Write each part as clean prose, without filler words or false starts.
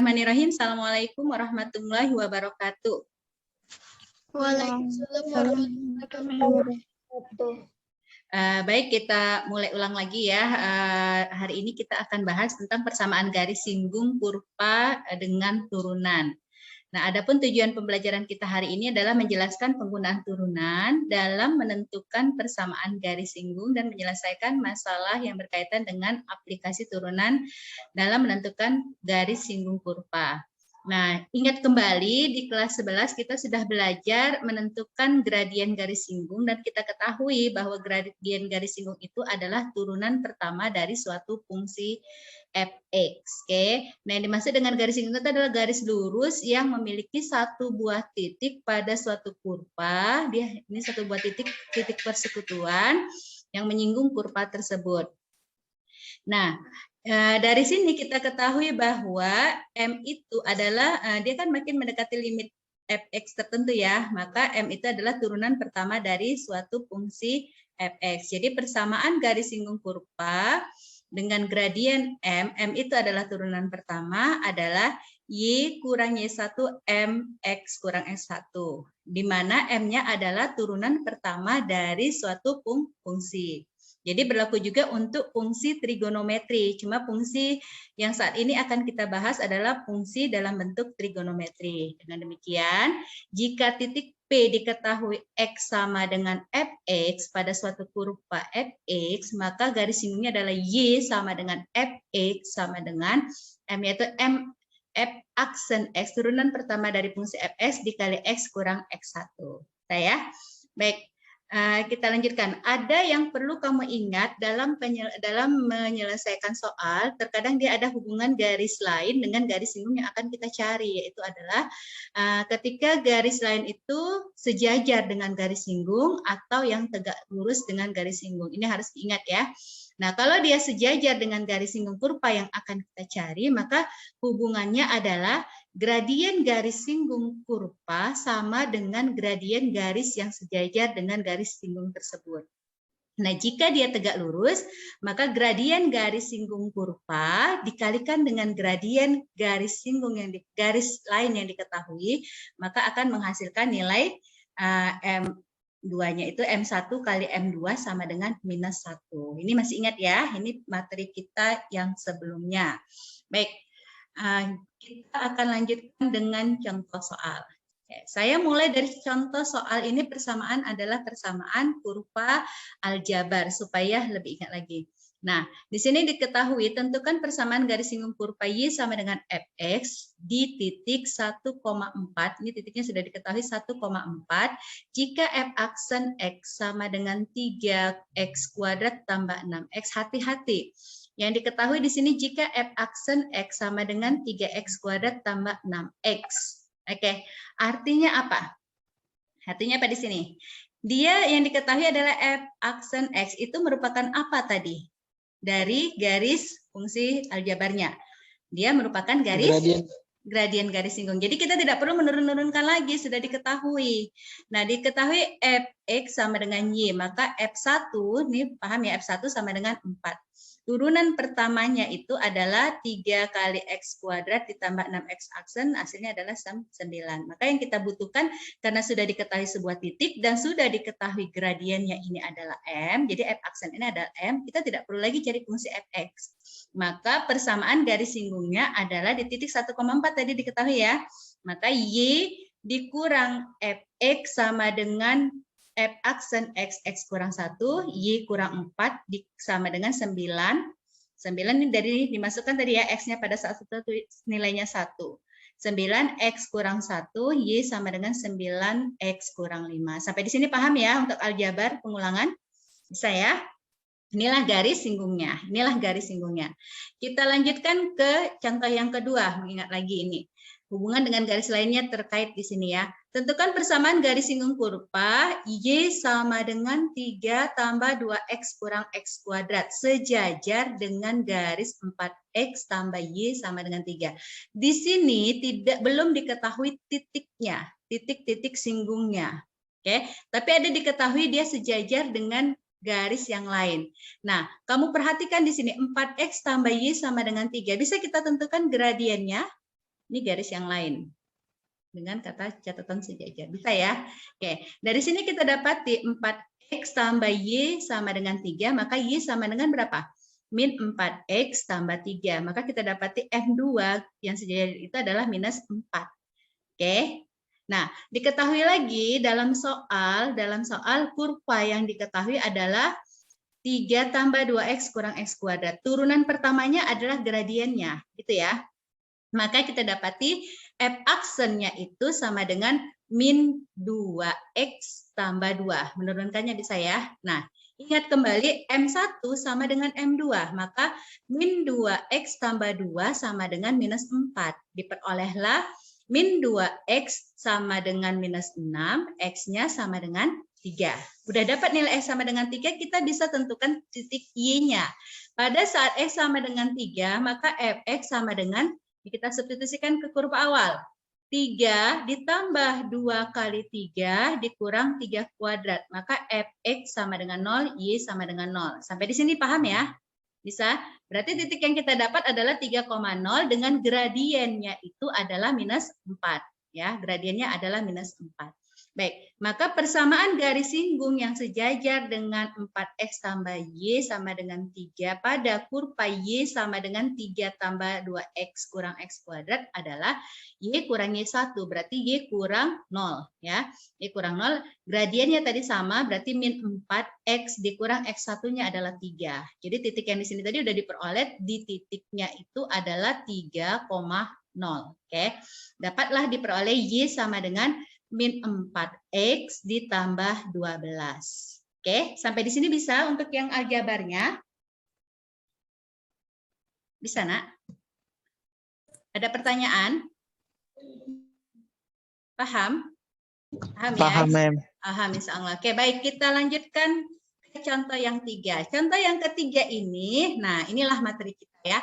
Bismillahirrahmanirrahim. Assalamualaikum warahmatullahi wabarakatuh. Waalaikumsalam warahmatullahi wabarakatuh. Baik, kita mulai ulang lagi ya. Hari ini kita akan bahas tentang persamaan garis singgung kurva dengan turunan. Nah, adapun tujuan pembelajaran kita hari ini adalah menjelaskan penggunaan turunan dalam menentukan persamaan garis singgung dan menyelesaikan masalah yang berkaitan dengan aplikasi turunan dalam menentukan garis singgung kurva. Nah, ingat kembali di kelas 11 kita sudah belajar menentukan gradien garis singgung dan kita ketahui bahwa gradien garis singgung itu adalah turunan pertama dari suatu fungsi fx. Oke. Nah, yang dimaksud dengan garis singgung itu adalah garis lurus yang memiliki satu buah titik pada suatu kurva. Ini satu buah titik persekutuan yang menyinggung kurva tersebut. Nah, dari sini kita ketahui bahwa M itu adalah, dia kan makin mendekati limit fx tertentu ya, maka M itu adalah turunan pertama dari suatu fungsi fx. Jadi persamaan garis singgung kurva dengan gradien M itu adalah turunan pertama adalah Y kurang Y1 MX kurang X1, di mana M-nya adalah turunan pertama dari suatu fungsi. Jadi berlaku juga untuk fungsi trigonometri. Cuma fungsi yang saat ini akan kita bahas adalah fungsi dalam bentuk trigonometri. Dengan demikian, jika titik P diketahui X sama dengan Fx pada suatu kurva Fx, maka garis singgungnya adalah Y sama dengan Fx sama dengan M, yaitu M F aksen X, turunan pertama dari fungsi Fx dikali X kurang X1. Ya, baik. Kita lanjutkan. Ada yang perlu kamu ingat dalam menyelesaikan soal. Terkadang dia ada hubungan garis lain dengan garis singgung yang akan kita cari, yaitu adalah ketika garis lain itu sejajar dengan garis singgung atau yang tegak lurus dengan garis singgung. Ini harus diingat ya. Nah, kalau dia sejajar dengan garis singgung kurva yang akan kita cari, maka hubungannya adalah gradien garis singgung kurva sama dengan gradien garis yang sejajar dengan garis singgung tersebut. Nah, jika dia tegak lurus, maka gradien garis singgung kurva dikalikan dengan gradien garis singgung garis lain yang diketahui, maka akan menghasilkan nilai M2-nya itu M1 kali M2 sama dengan minus 1. Ini masih ingat ya, ini materi kita yang sebelumnya. Baik. Kita akan lanjutkan dengan contoh soal. Saya mulai dari contoh soal ini. Persamaan adalah persamaan kurva aljabar supaya lebih ingat lagi. Nah, di sini diketahui tentukan persamaan garis singgung kurva Y sama dengan Fx di titik 1,4. Ini titiknya sudah diketahui 1,4 jika F aksen X sama dengan 3x kuadrat tambah 6x. Hati-hati. Yang diketahui di sini jika F aksen X sama dengan 3x kuadrat tambah 6x. Oke, artinya apa? Artinya apa di sini? Dia yang diketahui adalah F aksen X itu merupakan apa tadi? Dari garis fungsi aljabarnya. Dia merupakan garis gradien garis singgung. Jadi kita tidak perlu menurun-nurunkan lagi, sudah diketahui. Nah, diketahui Fx sama dengan Y, maka F1, ini paham ya, F1 sama dengan 4. Turunan pertamanya itu adalah 3 kali X kuadrat ditambah 6X aksen, hasilnya adalah 9. Maka yang kita butuhkan, karena sudah diketahui sebuah titik dan sudah diketahui gradiennya ini adalah M, jadi F aksen ini adalah M, kita tidak perlu lagi cari fungsi Fx. Maka persamaan garis singgungnya adalah di titik 1,4 tadi diketahui ya. Maka Y dikurang Fx sama dengan F aksen X, X kurang 1, Y kurang 4, sama dengan 9. 9 ini dari dimasukkan tadi ya, X-nya pada saat itu nilainya 1. 9, X kurang 1, Y sama dengan 9, X kurang 5. Sampai di sini paham ya untuk aljabar pengulangan? Bisa ya? Inilah garis singgungnya. Inilah garis singgungnya. Kita lanjutkan ke contoh yang kedua, mengingat lagi ini. Hubungan dengan garis lainnya terkait di sini ya. Tentukan persamaan garis singgung kurva Y sama dengan 3 tambah 2X kurang X kuadrat sejajar dengan garis 4X tambah Y sama dengan 3. Di sini belum diketahui titiknya, titik-titik singgungnya. Oke, tapi ada diketahui dia sejajar dengan garis yang lain. Nah, kamu perhatikan di sini 4X tambah Y sama dengan 3. Bisa kita tentukan gradiennya? Ini garis yang lain. Dengan kata catatan sejajar. Bisa ya? Oke. Dari sini kita dapati 4X tambah Y sama dengan 3. Maka Y sama dengan berapa? Min 4X tambah 3. Maka kita dapati M2 yang sejajar itu adalah minus 4. Oke. Nah, diketahui lagi dalam soal kurva yang diketahui adalah 3 tambah 2X kurang X kuadrat. Turunan pertamanya adalah gradiennya, gitu ya. Maka kita dapati F aksennya itu sama dengan min 2X tambah 2. Menurunkannya bisa ya. Nah, ingat kembali M1 sama dengan M2. Maka min 2X tambah 2 sama dengan minus 4. Diperolehlah min 2X sama dengan minus 6, X-nya sama dengan 3. Udah dapat nilai X sama dengan 3, kita bisa tentukan titik Y-nya. Pada saat X sama dengan 3, maka Fx sama dengan, kita substitusikan ke kurva awal. 3 ditambah 2 kali 3 dikurang 3 kuadrat. Maka Fx sama dengan 0, Y sama dengan 0. Sampai di sini paham ya? Bisa? Berarti titik yang kita dapat adalah 3,0 dengan gradiennya itu adalah minus 4. Ya, gradiennya adalah minus 4. Baik, maka persamaan garis singgung yang sejajar dengan 4X tambah Y sama dengan 3 pada kurva Y sama dengan 3 tambah 2X kurang X kuadrat adalah Y kurang Y1, berarti Y kurang 0. Ya. Y kurang 0, gradiennya tadi sama, berarti min 4X dikurang X1-nya adalah 3. Jadi titik yang di sini tadi udah diperoleh, di titiknya itu adalah 3,0. Oke. Dapatlah diperoleh Y sama dengan min 4X ditambah 12. Oke, sampai di sini bisa untuk yang aljabarnya? Bisa, Nak? Ada pertanyaan? Paham? Paham ya? Paham, Mem. Paham, insya Allah. Oke, baik. Kita lanjutkan ke contoh yang 3. Contoh yang ketiga ini, nah inilah materi kita ya.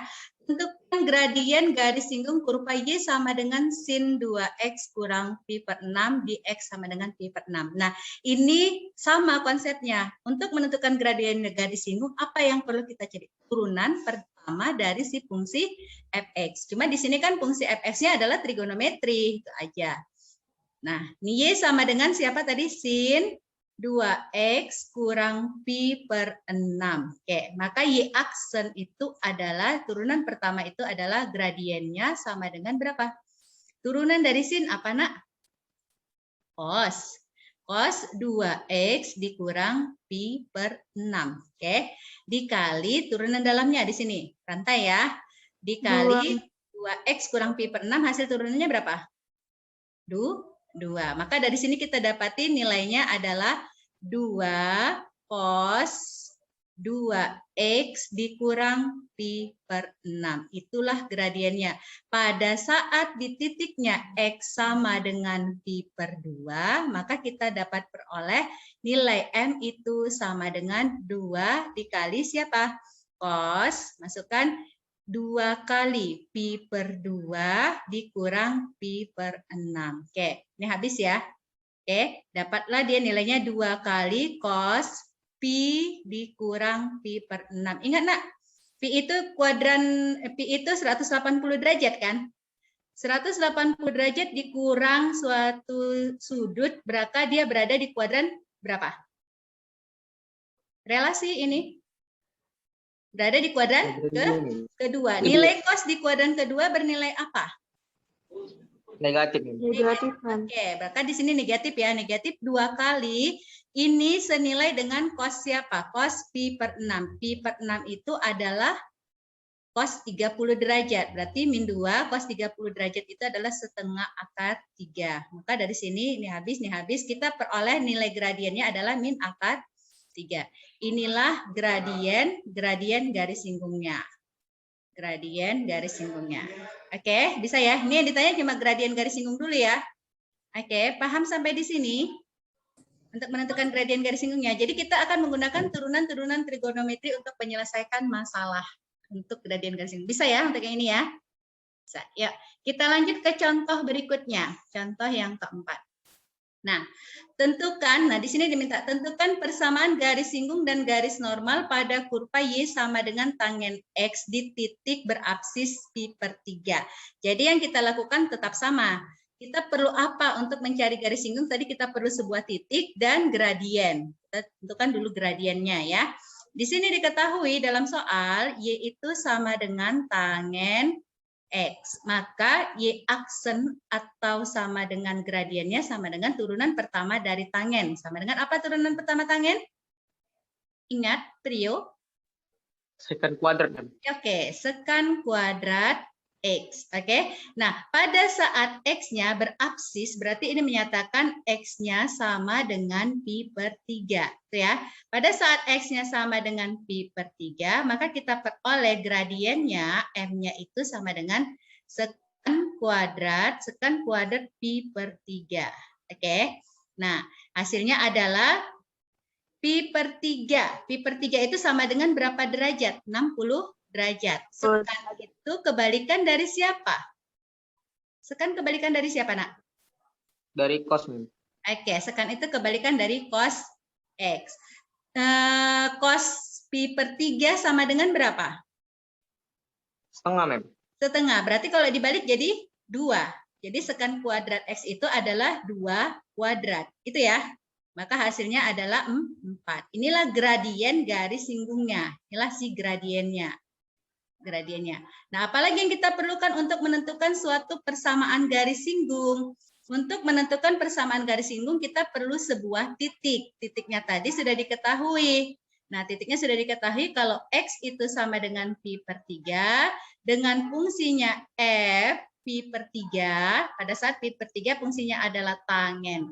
Tentukan gradien garis singgung kurva Y sama dengan sin 2X kurang pi per 6 di X sama dengan pi per 6. Nah, ini sama konsepnya. Untuk menentukan gradien garis singgung, apa yang perlu kita cari? Turunan pertama dari si fungsi fx. Cuma di sini kan fungsi fx-nya adalah trigonometri, itu aja. Nah, ini Y sama dengan siapa tadi? Sin 2X kurang pi per 6. Oke, maka Y aksen itu adalah, turunan pertama itu adalah gradiennya sama dengan berapa? Turunan dari sin apa, Nak? Cos. Cos 2X dikurang pi per 6. Oke, dikali turunan dalamnya di sini. Rantai ya. Dikali 2X kurang pi per 6, hasil turunannya berapa? 2. Maka dari sini kita dapati nilainya adalah 2 cos 2X dikurang pi per 6. Itulah gradiennya. Pada saat di titiknya X sama dengan pi per 2, maka kita dapat peroleh nilai M itu sama dengan 2 dikali siapa? Cos, masukkan 2 kali pi per 2 dikurang pi per 6. Oke, ini habis ya. Oke, dapatlah dia nilainya 2 kali cos pi dikurang pi per 6. Ingat, Nak, pi itu pi itu 180 derajat kan? 180 derajat dikurang suatu sudut, berarti dia berada di kuadran berapa? Relasi ini berada di kuadran kedua. Nilai cos di kuadran kedua bernilai apa? Negatif. Negatif kan. Oke, berarti di sini negatif ya. Negatif 2 kali. Ini senilai dengan cos siapa? Cos pi per 6. Pi per 6 itu adalah cos 30 derajat. Berarti min 2 cos 30 derajat itu adalah setengah akar 3. Maka dari sini ini habis. Kita peroleh nilai gradiennya adalah min akar 3. Inilah gradien garis singgungnya. Gradien garis singgungnya. Oke, bisa ya? Ini yang ditanya cuma gradien garis singgung dulu ya. Oke, paham sampai di sini? Untuk menentukan gradien garis singgungnya. Jadi kita akan menggunakan turunan-turunan trigonometri untuk menyelesaikan masalah untuk gradien garis singgung. Bisa ya untuk yang ini ya? Bisa. Yuk, kita lanjut ke contoh berikutnya. Contoh yang keempat. Nah, tentukan, di sini diminta tentukan persamaan garis singgung dan garis normal pada kurva Y sama dengan tangen X di titik berapsis pi/3. Jadi yang kita lakukan tetap sama. Kita perlu apa untuk mencari garis singgung? Tadi kita perlu sebuah titik dan gradien. Kita tentukan dulu gradiennya ya. Di sini diketahui dalam soal Y itu sama dengan tangen X, maka Y aksen atau sama dengan gradiennya sama dengan turunan pertama dari tangen. Sama dengan apa turunan pertama tangen? Ingat, trio? Secant kuadrat. Oke, sekan kuadrat X. Oke, nah pada saat X-nya berapsis, berarti ini menyatakan X-nya sama dengan pi/3. Ya. Pada saat X-nya sama dengan pi/3, maka kita peroleh gradiennya, M-nya itu sama dengan sekan kuadrat pi/3. Oke, nah hasilnya adalah pi/3. Pi/3 itu sama dengan berapa derajat? 60 derajat. Sekan itu kebalikan dari siapa? Sekan kebalikan dari siapa, Nak? Dari cos. Oke, sekan itu kebalikan dari cos X. Cos pi/3 sama dengan berapa? Setengah, Mem. Setengah. Berarti kalau dibalik jadi 2. Jadi sekan kuadrat X itu adalah 2 kuadrat. Itu ya. Maka hasilnya adalah 4. Inilah gradien garis singgungnya. Inilah si gradiennya. Nah, apalagi yang kita perlukan untuk menentukan suatu persamaan garis singgung? Untuk menentukan persamaan garis singgung, kita perlu sebuah titik. Titiknya tadi sudah diketahui. Nah, titiknya sudah diketahui kalau X itu sama dengan pi/3, dengan fungsinya F, pi/3, pada saat pi/3 fungsinya adalah tangen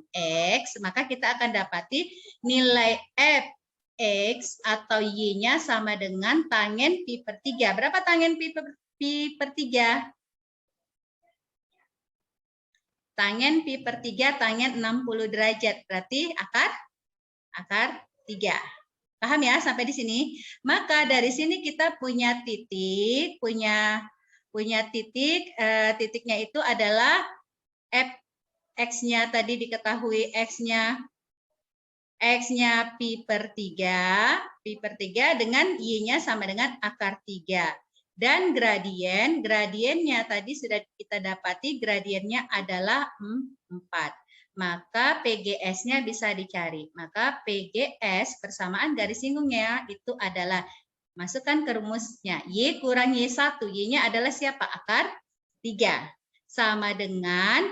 X, maka kita akan dapati nilai F X atau Y-nya sama dengan tangen pi/3. Berapa tangen pi/3? Tangen pi/3 tangen 60 derajat. Berarti akar 3. Paham ya sampai di sini? Maka dari sini kita punya titik, titiknya itu adalah F X-nya tadi diketahui X-nya pi/3 dengan Y-nya sama dengan akar 3. Dan gradiennya tadi sudah kita dapati gradiennya adalah 4. Maka PGS-nya bisa dicari. Maka PGS persamaan garis singgungnya itu adalah, masukkan ke rumusnya, Y kurang Y1. Y-nya adalah siapa? Akar 3. Sama dengan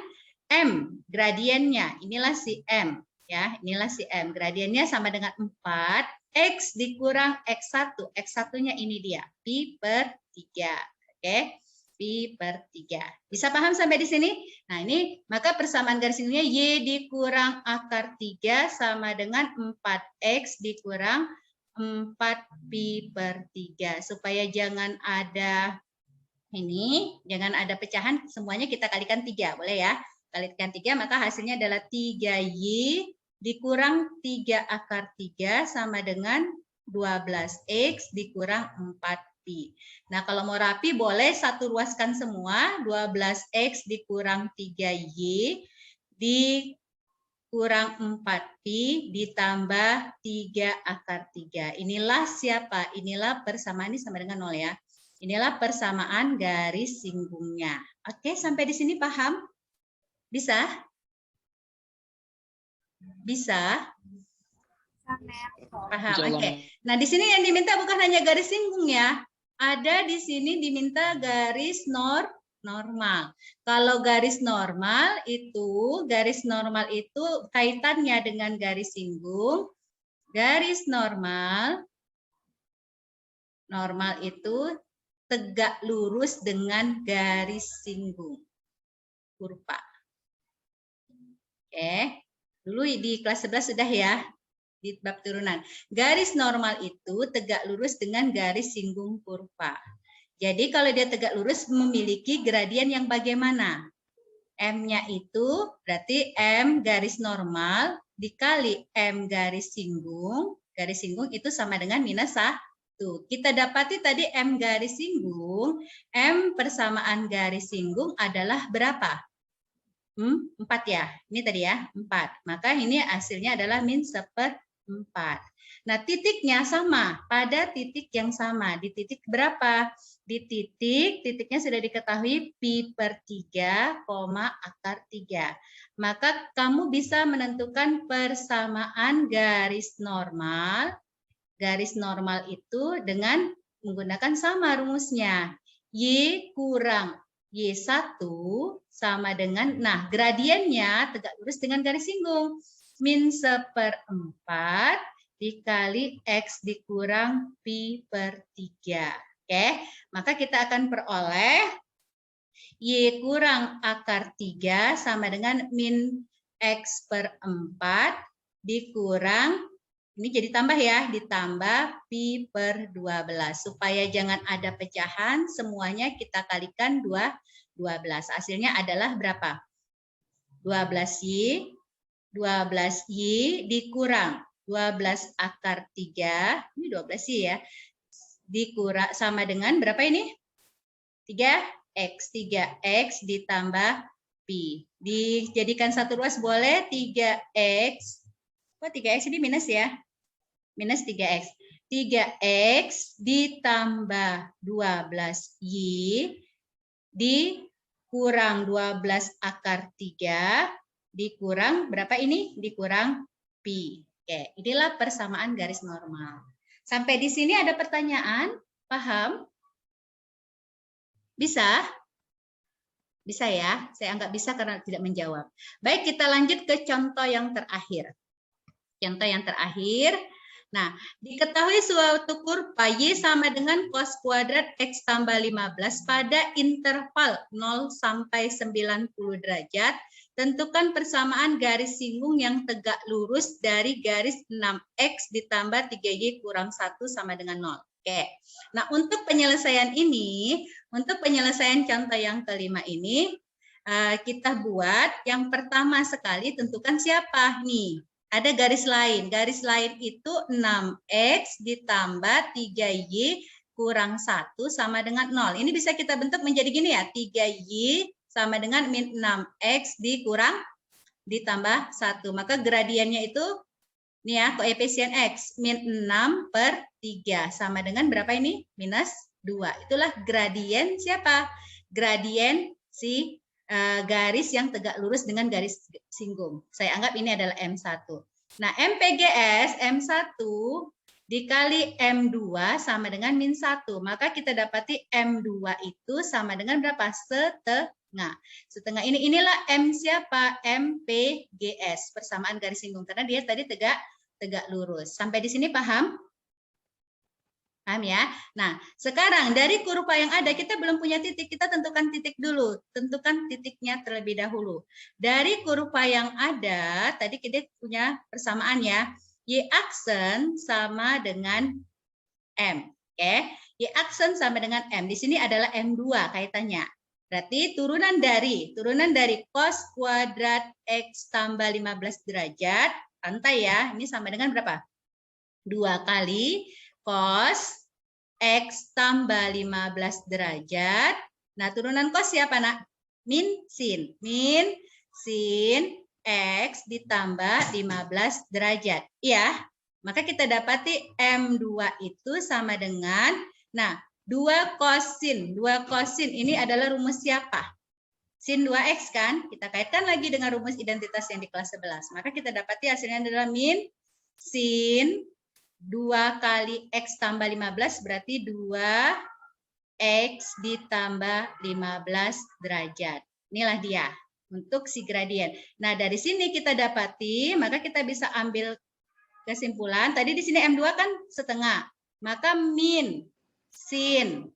M, gradiennya. Inilah si M. Ya, inilah si M. Gradiennya sama dengan 4. X dikurang X1. X1-nya ini dia. Pi/3. Oke. Pi/3. Bisa paham sampai di sini? Nah, ini maka persamaan garis singgungnya Y dikurang akar 3 sama dengan 4X dikurang 4 pi/3. Supaya jangan ada jangan ada pecahan, semuanya kita kalikan 3. Boleh ya? Kalikan 3, maka hasilnya adalah 3Y dikurang 3 akar 3 sama dengan 12X dikurang 4Pi. Nah, kalau mau rapi boleh satu ruaskan semua. 12X dikurang 3Y dikurang 4Pi ditambah 3 akar 3. Inilah siapa? Inilah persamaan ini sama dengan 0 ya. Inilah persamaan garis singgungnya. Oke, sampai di sini paham? Bisa? Bisa? Paham. Oke. Nah, di sini yang diminta bukan hanya garis singgung ya. Ada di sini diminta garis normal. Kalau garis normal itu kaitannya dengan garis singgung. Garis normal itu tegak lurus dengan garis singgung kurva. Oke, dulu di kelas 11 sudah ya, di bab turunan. Garis normal itu tegak lurus dengan garis singgung kurva. Jadi kalau dia tegak lurus memiliki gradien yang bagaimana? M-nya itu berarti M garis normal dikali M garis singgung itu sama dengan minus 1. Kita dapati tadi M garis singgung, M persamaan garis singgung adalah berapa? 4 ya. Ini tadi ya, 4. Maka ini hasilnya adalah min 1/4. Nah, titiknya sama, pada titik yang sama. Di titik berapa? Di titiknya sudah diketahui pi per 3, akar 3. Maka kamu bisa menentukan persamaan garis normal. Garis normal itu dengan menggunakan sama rumusnya. Y kurang Y1 sama dengan, nah gradiennya tegak lurus dengan garis singgung. Min 1/4 dikali X dikurang pi per 3. Oke, maka kita akan peroleh Y kurang akar 3 sama dengan min X per 4 dikurang, ini jadi tambah ya, ditambah pi per 12. Supaya jangan ada pecahan, semuanya kita kalikan 12. Hasilnya adalah berapa? 12Y. 12Y dikurang 12 akar 3. Ini 12Y ya. Dikurang sama dengan berapa ini? 3X. 3X ditambah pi. Dijadikan satu ruas boleh 3X. Oh, 3X ini minus ya. Minus 3X. 3X ditambah 12Y dikurang 12 akar 3 dikurang berapa ini? Dikurang pi. Oke, inilah persamaan garis normal. Sampai di sini ada pertanyaan? Paham? Bisa? Bisa ya? Saya anggap bisa karena tidak menjawab. Baik, kita lanjut ke contoh yang terakhir. Contoh yang terakhir. Nah, diketahui suatu kurva Y sama dengan cos kuadrat X tambah 15 pada interval 0 sampai 90 derajat. Tentukan persamaan garis singgung yang tegak lurus dari garis 6X ditambah 3Y kurang 1 sama dengan 0. Oke. Nah, untuk penyelesaian ini, untuk penyelesaian contoh yang kelima ini, kita buat yang pertama sekali tentukan siapa nih. Ada garis lain. Garis lain itu 6X ditambah 3Y kurang 1 sama dengan 0. Ini bisa kita bentuk menjadi gini ya. 3Y sama dengan min 6X dikurang ditambah 1. Maka gradiennya itu, nih ya, koefisien X. Min 6/3 sama dengan berapa ini? Minus 2. Itulah gradien siapa? Gradien si garis yang tegak lurus dengan garis singgung. Saya anggap ini adalah M1. Nah, MPGS M1 dikali M2 sama dengan min 1. Maka kita dapati M2 itu sama dengan berapa? Setengah. Setengah inilah M siapa? MPGS, persamaan garis singgung. Karena dia tadi tegak lurus. Sampai di sini paham? Paham ya? Nah, sekarang dari kurva yang ada, kita belum punya titik. Kita tentukan titik dulu. Tentukan titiknya terlebih dahulu. Dari kurva yang ada, tadi kita punya persamaan ya. Y aksen sama dengan M. Oke? Y aksen sama dengan M. Di sini adalah M2 kaitannya. Berarti turunan dari cos kuadrat X tambah 15 derajat. Pantai ya. Ini sama dengan berapa? 2 kali cos X tambah 15 derajat. Nah, turunan cos siapa, nak? Min sin. Min sin X ditambah 15 derajat. Iya, maka kita dapati M2 itu sama dengan, nah, 2 kosin. 2 kosin ini adalah rumus siapa? Sin 2X kan? Kita kaitkan lagi dengan rumus identitas yang di kelas 11. Maka kita dapati hasilnya adalah min sin 2 kali X tambah 15 berarti 2X ditambah 15 derajat. Inilah dia untuk si gradien. Nah, dari sini kita dapati, maka kita bisa ambil kesimpulan. Tadi di sini M2 kan setengah. Maka min sin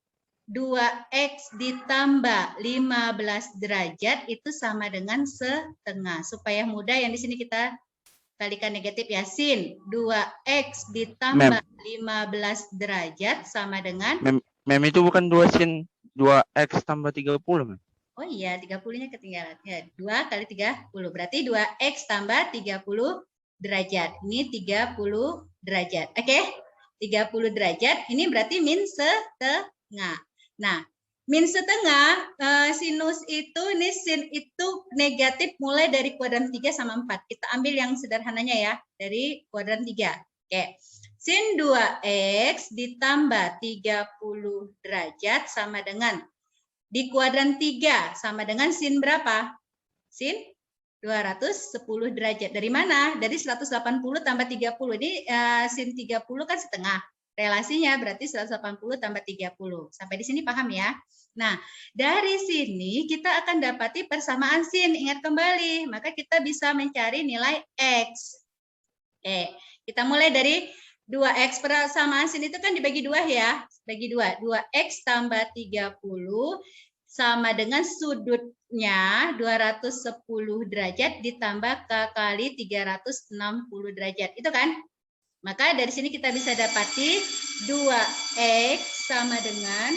2X ditambah 15 derajat itu sama dengan setengah. Supaya mudah yang di sini kita kalikan negatif ya. Sin 2X ditambah 15 derajat sama dengan... Mem itu bukan 2 sin 2X tambah 30, Mem. Oh iya, 30-nya ketinggalan. Ya, 2 kali 30. Berarti 2X tambah 30 derajat. Ini 30 derajat. Oke? 30 derajat. Ini berarti min setengah. Nah, Min setengah, sinus itu, ini sin itu negatif mulai dari kuadran 3 sama 4. Kita ambil yang sederhananya ya, dari kuadran 3. Oke. Sin 2x ditambah 30 derajat sama dengan, di kuadran 3 sama dengan sin berapa? Sin 210 derajat. Dari mana? Dari 180 tambah 30. Ini sin 30 kan setengah. Relasinya berarti 180 tambah 30. Sampai di sini paham ya? Nah, dari sini kita akan dapati persamaan sin. Ingat kembali, maka kita bisa mencari nilai x. Oke, kita mulai dari 2x. Persamaan sin itu kan dibagi 2 ya. Bagi 2. 2x tambah 30 sama dengan sudutnya 210 derajat ditambah k kali 360 derajat. Itu kan? Maka dari sini kita bisa dapati 2x sama dengan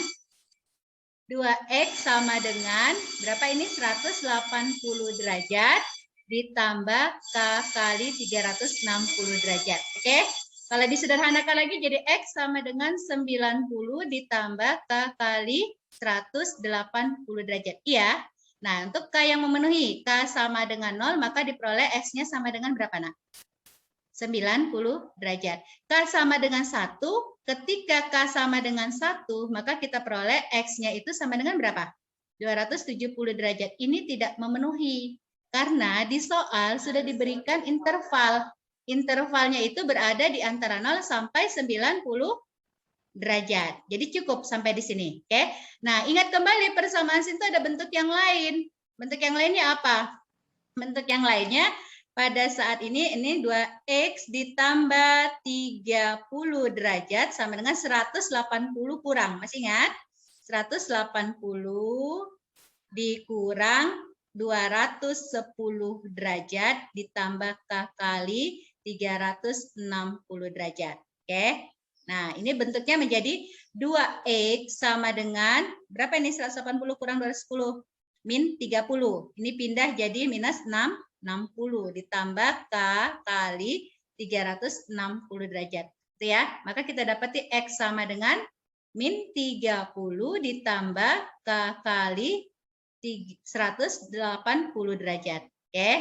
berapa ini? 180 derajat ditambah k kali 360 derajat. Oke? Kalau disederhanakan lagi jadi x sama dengan 90 ditambah k kali 180 derajat. Iya. Nah, untuk k yang memenuhi k sama dengan 0, maka diperoleh x-nya sama dengan berapa, Nak? 90 derajat. K sama dengan 1, ketika K sama dengan 1, maka kita peroleh X-nya itu sama dengan berapa? 270 derajat. Ini tidak memenuhi. Karena di soal sudah diberikan interval. Intervalnya itu berada di antara 0 sampai 90 derajat. Jadi cukup sampai di sini. Oke. Nah, ingat kembali persamaan sin itu ada bentuk yang lain. Bentuk yang lainnya apa? Bentuk yang lainnya pada saat ini 2x ditambah 30 derajat sama dengan 180 kurang. Masih ingat? 180 dikurang 210 derajat ditambah k kali 360 derajat. Oke. Nah, ini bentuknya menjadi 2x sama dengan berapa ini? 180 kurang 210 min 30. Ini pindah jadi minus 60 ditambah k kali 360 derajat. Itu ya. Maka kita dapati x sama dengan min 30 ditambah k kali 180 derajat. Oke.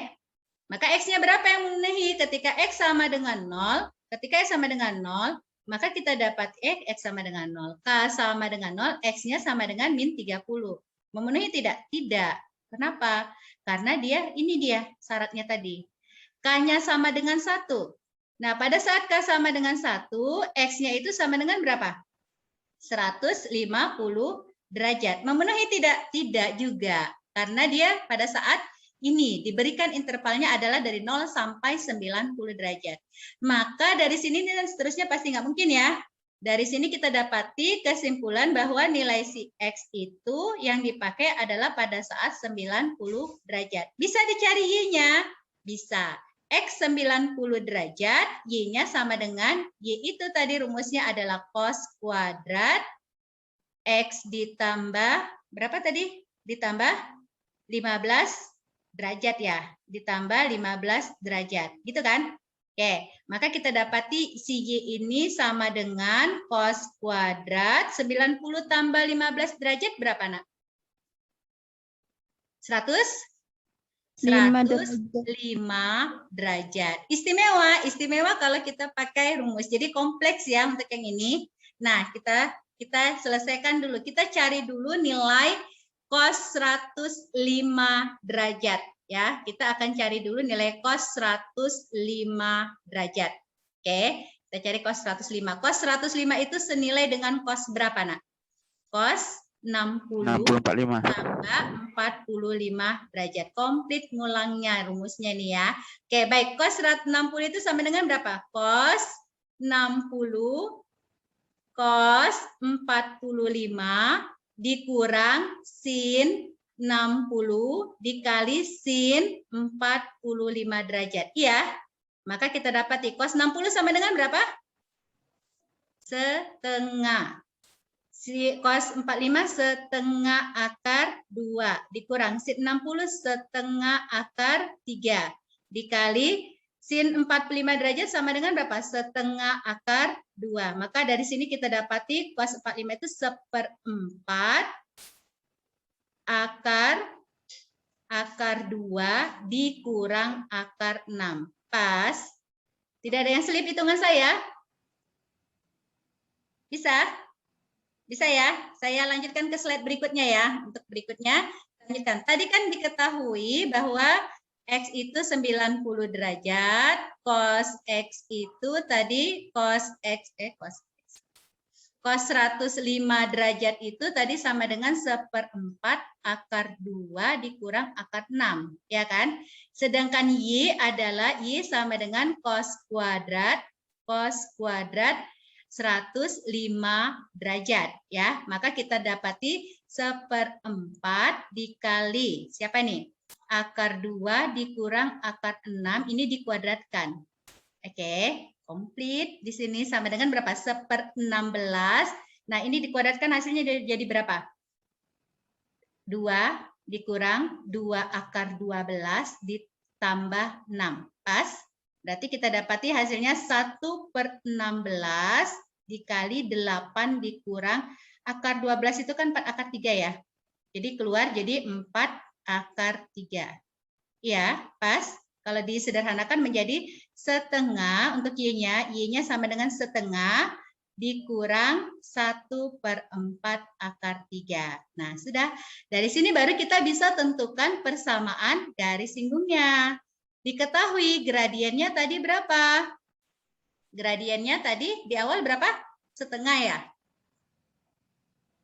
Maka x-nya berapa yang memenuhi? Ketika x sama dengan 0, ketika x sama dengan 0, maka kita dapat x sama dengan 0. K sama dengan 0, x-nya sama dengan min 30. Memenuhi tidak? Tidak. Kenapa? Karena ini dia syaratnya tadi. K-nya sama dengan 1. Nah, pada saat K sama dengan 1, X-nya itu sama dengan berapa? 150 derajat. Memenuhi tidak? Tidak juga. Karena dia pada saat ini diberikan intervalnya adalah dari 0 sampai 90 derajat. Maka dari sini dan seterusnya pasti nggak mungkin ya. Dari sini kita dapati kesimpulan bahwa nilai si X itu yang dipakai adalah pada saat 90 derajat. Bisa dicari Y-nya? Bisa. X 90 derajat, Y-nya sama dengan, Y itu tadi rumusnya adalah cos kuadrat, X ditambah, berapa tadi? Ditambah 15 derajat ya. Ditambah 15 derajat. Gitu kan? Oke, maka kita dapati si Y ini sama dengan cos kuadrat 90 tambah 15 derajat berapa, Nak? 105 derajat. Istimewa kalau kita pakai rumus. Jadi kompleks ya untuk yang ini. Nah, kita selesaikan dulu. Kita cari dulu nilai cos 105 derajat. Ya, kita akan cari dulu nilai cos 105 derajat. Oke, kita cari cos 105. Cos 105 itu senilai dengan cos berapa, Nak? Cos 60 tambah 45 derajat. Komplit ngulangnya rumusnya nih ya. Oke, baik. Cos 60 itu sama dengan berapa? Cos 60 cos 45 dikurang sin 60 dikali sin 45 derajat. Iya. Maka kita dapat cos 60 sama dengan berapa? Setengah. Cos 45 setengah akar 2 dikurang sin 60 setengah akar 3 dikali sin 45 derajat sama dengan berapa? Setengah akar 2. Maka dari sini kita dapati cos 45 itu 1/4 akar 2 dikurang akar 6. Pas? Tidak ada yang selip hitungan saya? Bisa? Bisa ya? Saya lanjutkan ke slide berikutnya ya. Untuk berikutnya, lanjutkan. Tadi kan diketahui bahwa X itu 90 derajat, cos X itu tadi cos 105 derajat itu tadi sama dengan 1/4 akar 2 dikurang akar 6, ya kan? Sedangkan Y adalah Y sama dengan cos kuadrat 105 derajat, ya. Maka kita dapati 1/4 dikali siapa nih? Akar 2 dikurang akar 6 ini dikuadratkan. Oke, komplit. Di sini sama dengan berapa? 1/16. Nah, ini dikuadratkan hasilnya jadi berapa? 2 dikurang 2 akar 12 ditambah 6. Pas? Berarti kita dapati hasilnya 1/16 dikali 8 dikurang akar 12 itu kan 4 akar 3 ya. Jadi keluar jadi 4 akar 3. Ya, pas. Kalau disederhanakan menjadi setengah untuk Y-nya sama dengan setengah dikurang 1/4 akar 3. Nah, sudah. Dari sini baru kita bisa tentukan persamaan garis singgungnya. Diketahui gradiennya tadi berapa? Gradiennya tadi di awal berapa? Setengah ya?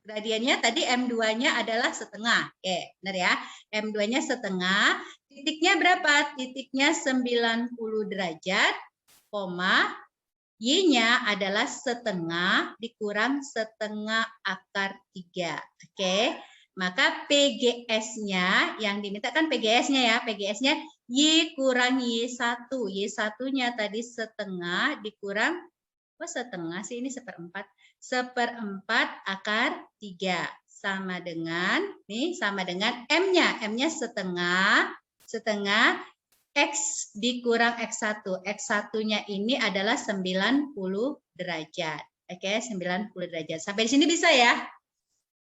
Gradiennya tadi M2-nya adalah setengah. Oke, benar ya. M2-nya setengah. Titiknya berapa? Titiknya 90 derajat, Y-nya adalah setengah dikurang setengah akar 3. Oke, maka PGS-nya yang diminta kan PGS-nya ya. PGS-nya Y kurang Y1. Y1-nya tadi setengah dikurang, setengah sih ini 1/4. 1/4 akar 3 sama dengan M-nya. M-nya setengah X dikurang X1. X1-nya ini adalah 90 derajat. Oke, 90 derajat. Sampai di sini bisa ya?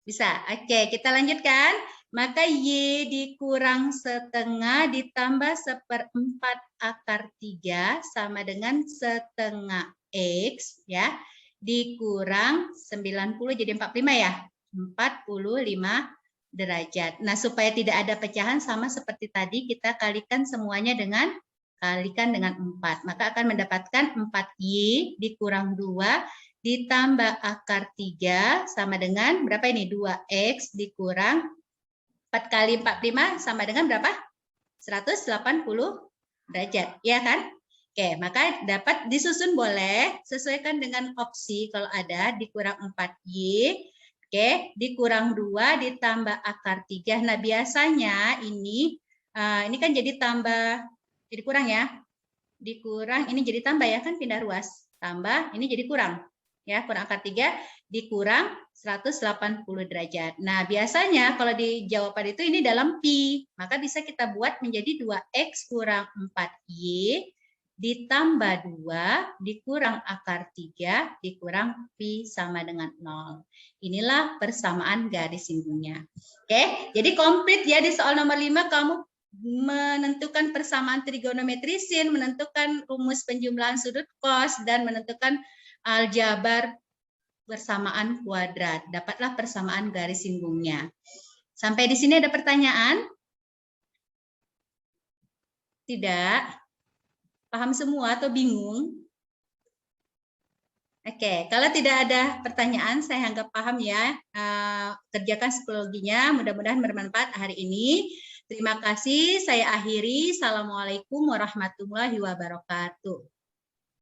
Bisa. Oke, kita lanjutkan. Maka Y dikurang setengah ditambah 1/4 akar 3 sama dengan setengah X ya. Dikurang 90 jadi 45 ya. 45 derajat. Nah, supaya tidak ada pecahan sama seperti tadi kita kalikan semuanya dengan 4. Maka akan mendapatkan 4Y dikurang 2 ditambah akar 3 sama dengan berapa ini? 2X dikurang 4 kali 45 sama dengan berapa? 180 derajat, ya kan? Oke, maka dapat disusun boleh, sesuaikan dengan opsi kalau ada dikurang 4Y. Oke, dikurang 2 ditambah akar 3. Nah, biasanya ini kan jadi tambah, jadi kurang ya. Dikurang, ini jadi tambah ya kan, pindah ruas. Tambah, ini jadi kurang. Ya, kurang akar 3 dikurang 180 derajat. Nah, biasanya kalau di jawaban itu ini dalam pi. Maka bisa kita buat menjadi 2X kurang 4Y ditambah 2 dikurang akar 3 dikurang pi sama dengan 0. Inilah persamaan garis singgungnya. Oke, jadi komplit ya di soal nomor 5 kamu menentukan persamaan trigonometri sin, menentukan rumus penjumlahan sudut cos dan menentukan aljabar persamaan kuadrat. Dapatlah persamaan garis singgungnya. Sampai di sini ada pertanyaan? Tidak? Paham semua atau bingung? Oke, kalau tidak ada pertanyaan, saya anggap paham ya. Kerjakan psikologinya, mudah-mudahan bermanfaat hari ini. Terima kasih, saya akhiri. Assalamualaikum warahmatullahi wabarakatuh.